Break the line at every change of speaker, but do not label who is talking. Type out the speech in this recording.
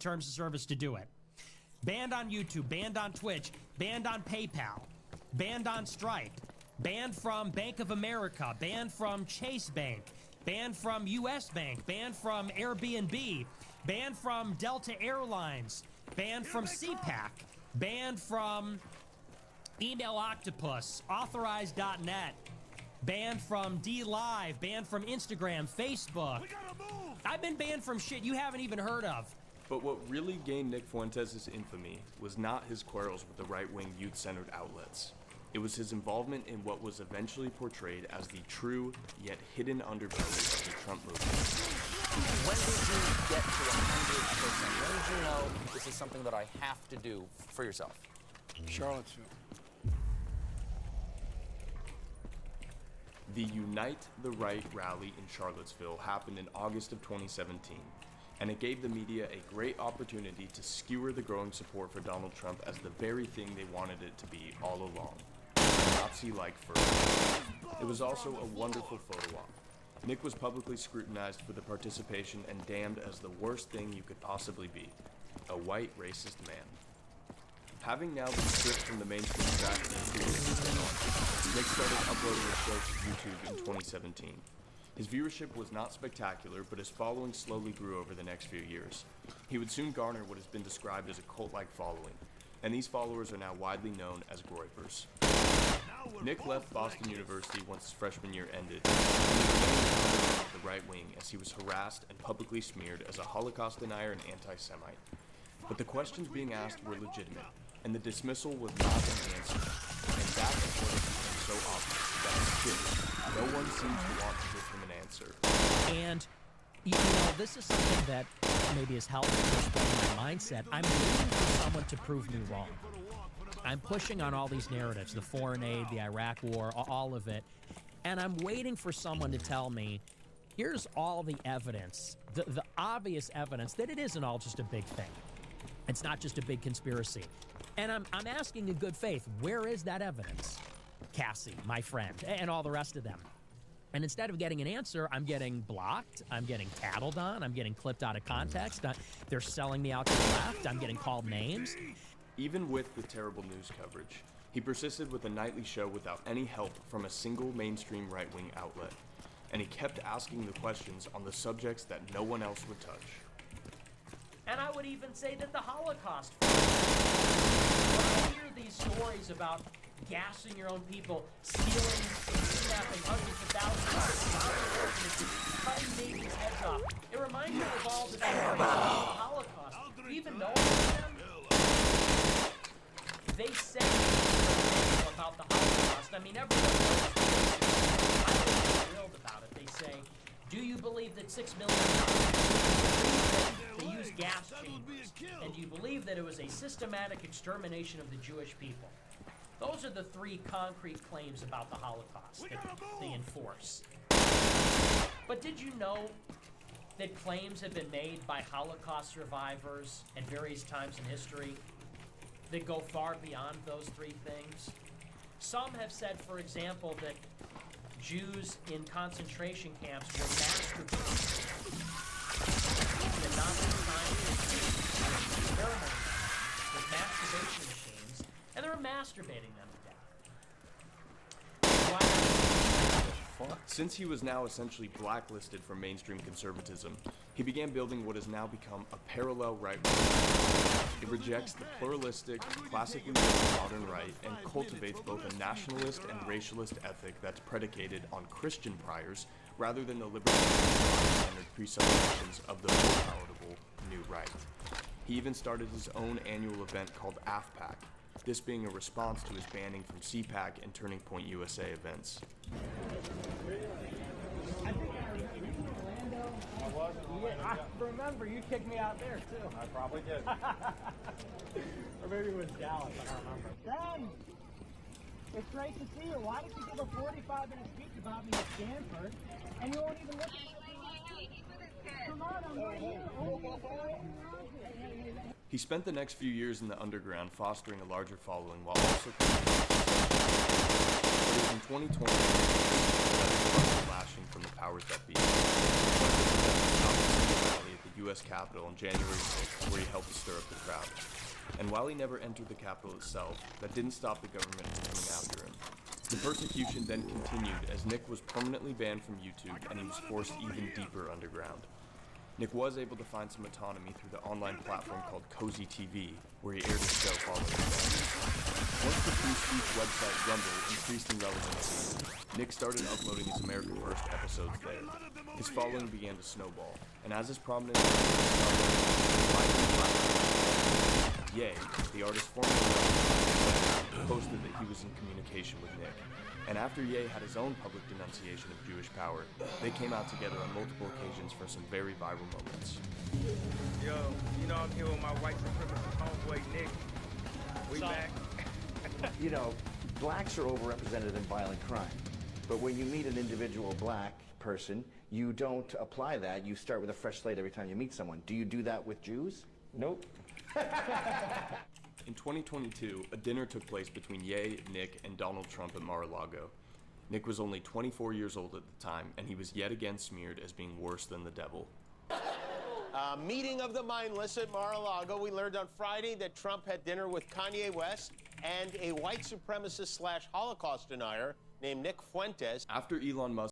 terms of service to do it. Banned on YouTube, banned on Twitch, banned on PayPal, banned on Stripe, banned from Bank of America, banned from Chase Bank, banned from US Bank, banned from Airbnb, banned from Delta Airlines, banned from CPAC, banned from Email Octopus, Authorize.net, banned from DLive, banned from Instagram, Facebook. I've been banned from shit you haven't even heard of.
But what really gained Nick Fuentes' infamy was not his quarrels with the right-wing youth-centered outlets. It was his involvement in what was eventually portrayed as the true, yet hidden underbelly of the Trump movement.
When did you get to 100%? When did you know this is something that I have to do for yourself?
Charlottesville.
The Unite the Right rally in Charlottesville happened in August of 2017, and it gave the media a great opportunity to skewer the growing support for Donald Trump as the very thing they wanted it to be all along, a Nazi-like fervor. It was also a wonderful photo op. Nick was publicly scrutinized for the participation and damned as the worst thing you could possibly be, a white racist man. Having now been stripped from the mainstream track and Nick started uploading his show to YouTube in 2017. His viewership was not spectacular, but his following slowly grew over the next few years. He would soon garner what has been described as a cult-like following, and these followers are now widely known as Groypers. Nick left Boston University once his freshman year ended, and remained the right wing as he was harassed and publicly smeared as a Holocaust denier and anti-Semite. But the questions being asked were legitimate, and the dismissal was not an answer, and that is what it became so obvious that no one seems to want to give him an answer.
And, you know, this is something that maybe has helped me explain my mindset. I'm waiting for someone to prove me wrong. I'm pushing on all these narratives, the foreign aid, the Iraq war, all of it, and I'm waiting for someone to tell me, here's all the evidence, the obvious evidence that it isn't all just a big thing. It's not just a big conspiracy. And I'm asking in good faith, where is that evidence? Cassie, my friend, and all the rest of them. And instead of getting an answer, I'm getting blocked, I'm getting tattled on, I'm getting clipped out of context, they're selling me out to the left, I'm getting called names.
Even with the terrible news coverage, he persisted with a nightly show without any help from a single mainstream right-wing outlet. And he kept asking the questions on the subjects that no one else would touch.
And I would even say that the Holocaust. When I hear these stories about gassing your own people, stealing, kidnapping hundreds of thousands of cutting babies' heads off, it reminds me of all the stories about the Holocaust. Do you even know them? They say about the Holocaust. I mean, everyone knows. I'm really thrilled about it. They say, do you believe that 6 million they used gas chambers? And do you believe that it was a systematic extermination of the Jewish people? Those are the three concrete claims about the Holocaust that they enforce. But did you know that claims have been made by Holocaust survivors at various times in history that go far beyond those three things? Some have said, for example, that Jews in concentration camps were masturbating. The Nazi scientists experimenting with masturbation machines, and they were masturbating them to death. Why?
Since he was now essentially blacklisted from mainstream conservatism, he began building what has now become a parallel right wing. It rejects the pluralistic, classically modern right and cultivates both a nationalist and racialist ethic that's predicated on Christian priors rather than the libertarian-centered presuppositions of the more palatable new right. He even started his own annual event called AFPAC, this being a response to his banning from CPAC and Turning Point USA events.
I remember you kicked me out there too.
I probably did.
Or maybe it was Dallas, I don't remember. Ben, it's great to see you. Why did you give a 45-minute speech about me at Stanford and you won't even look at me? Come on, I'm right here.
He spent the next few years in the underground fostering a larger following while also but it was in 2020 that he lashing from the powers that be. At the U.S. Capitol on January 6th, where he helped to stir up the crowd. And while he never entered the Capitol itself, that didn't stop the government from coming after him. The persecution then continued as Nick was permanently banned from YouTube and he was forced even deeper underground. Nick was able to find some autonomy through the online platform called Cozy TV, where he aired his show following the ban. Once the free speech website Rumble increased in relevancy, Nick started uploading his America First episodes there. His following began to snowball, and as his prominence Ye, the artist formerly posted that he was in communication with Nick. And after Ye had his own public denunciation of Jewish power, they came out together on multiple occasions for some very viral moments.
Yo, you know I'm here with my white supremacist homeboy Nick. We back.
You know, blacks are overrepresented in violent crime. But when you meet an individual black person, you don't apply that. You start with a fresh slate every time you meet someone. Do you do that with Jews?
Nope.
In 2022, a dinner took place between Ye, Nick, and Donald Trump at Mar-a-Lago. Nick was only 24 years old at the time, and he was yet again smeared as being worse than the devil.
Meeting of the mindless at Mar-a-Lago. We learned on Friday that Trump had dinner with Kanye West and a white supremacist / Holocaust denier named Nick Fuentes.
After Elon Musk